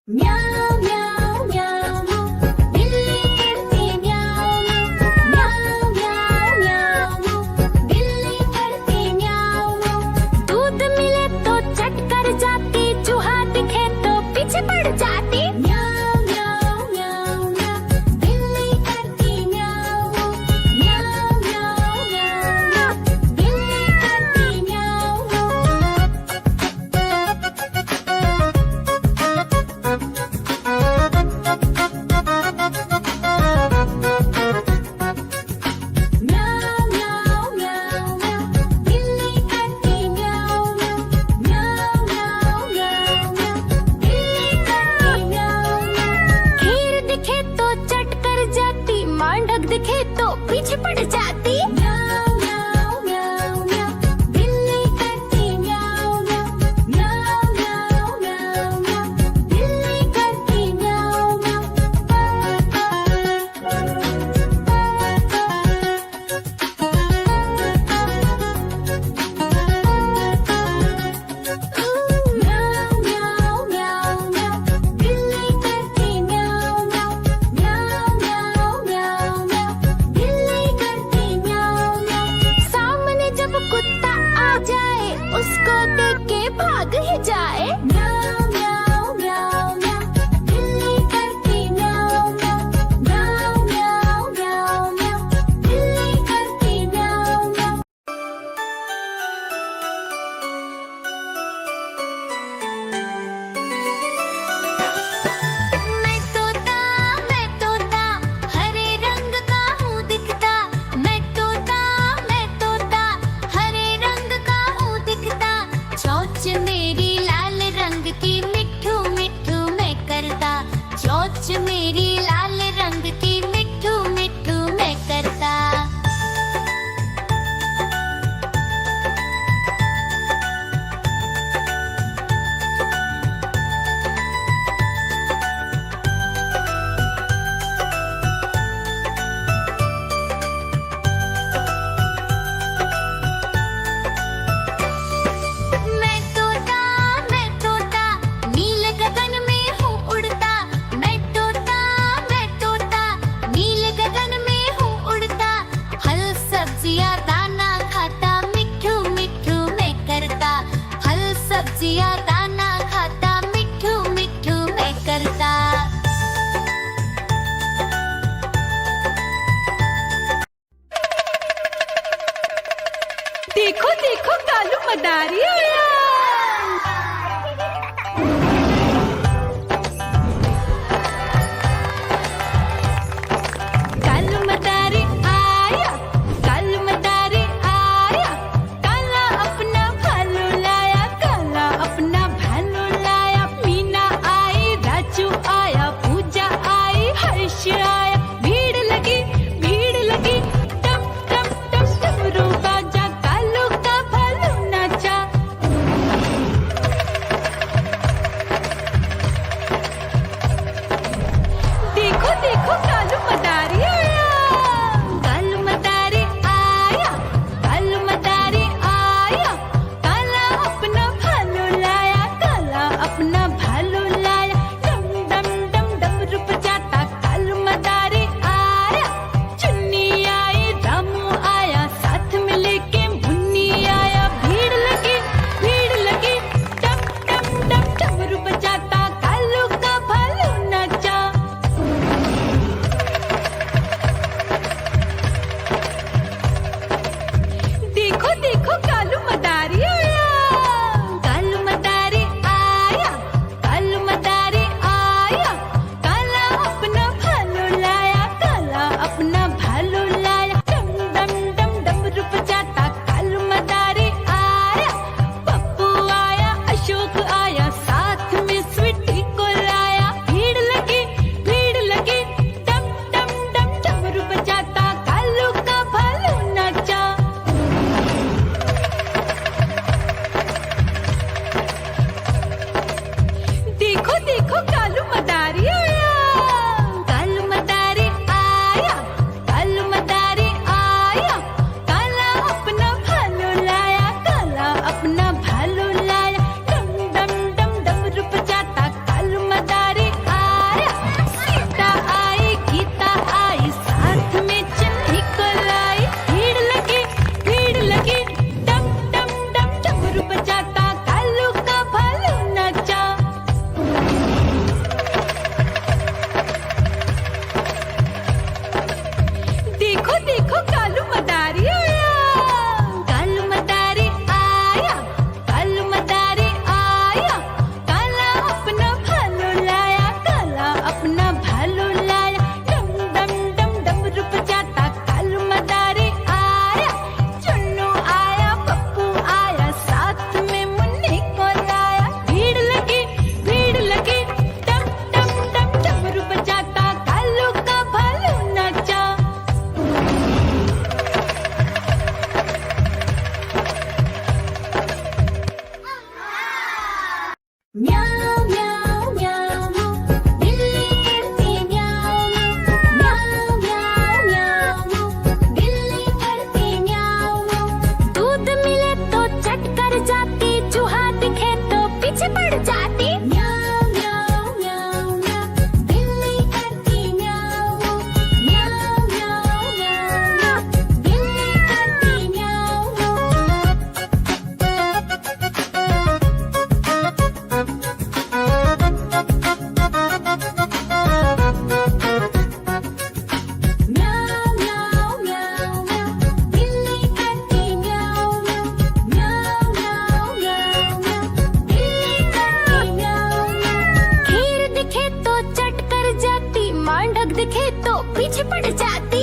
म्याऊं म्याऊं म्याऊं बिल्ली करती म्याऊं म्याऊं म्याऊं म्याऊं बिल्ली करती म्याऊं। दूध मिले तो चट कर जाती, चूहा दिखे तो पीछे पड़ जाती। म्याऊं म्याऊं म्याऊं म्याऊं बिल्ली करती म्याऊं म्याऊं म्याऊं म्याऊं बिल्ली करती म्याऊं। म्याऊं म्याऊं म्याऊं म्याऊं बिल्ली करती म्याऊं म्याऊं म्याऊं म्याऊं म्याऊं बिल्ली करती म्याऊं। खीर दिखे तो चट कर जाती, मांडक दिखे तो पीछे पड़ जाती। म्याऊं म्याऊं म्याऊं म्याऊं बिल्ली करती म्याऊं म्याऊं म्याऊं म्याऊं म्याऊं म्याऊं बिल्ली करती म्याऊं म्याऊं। म्याऊं म्याऊं म्याऊं म्याऊं बिल्ली करती म्याऊं म्याऊं म्याऊं म्याऊं म्याऊं म्याऊं बिल्ली करती म्याऊं म्याऊं। सामने जब कुत्ता आ जाए, उसको देख के भाग ही जाए। म्याऊं म्याऊं म्याऊं म्याऊं बिल्ली करती म्याऊं म्याऊं म्याऊं म्याऊं म्याऊं म्याऊं बिल्ली करती म्याऊं म्याऊं। मैं तोता हरे रंग का हूँ दिखता। मैं तोता हरे रंग का हूँ दिखता। चोंच मेरी लाल रंग की, मिट्ठू मिट्ठू मैं करता। चोंच मेरी लाल रंग की, मिट्ठू मिट्ठू मैं करता। मैं तोता नीले गगन में हूँ उड़ता। मैं तोता दिखे तो पीछे पड़ जाती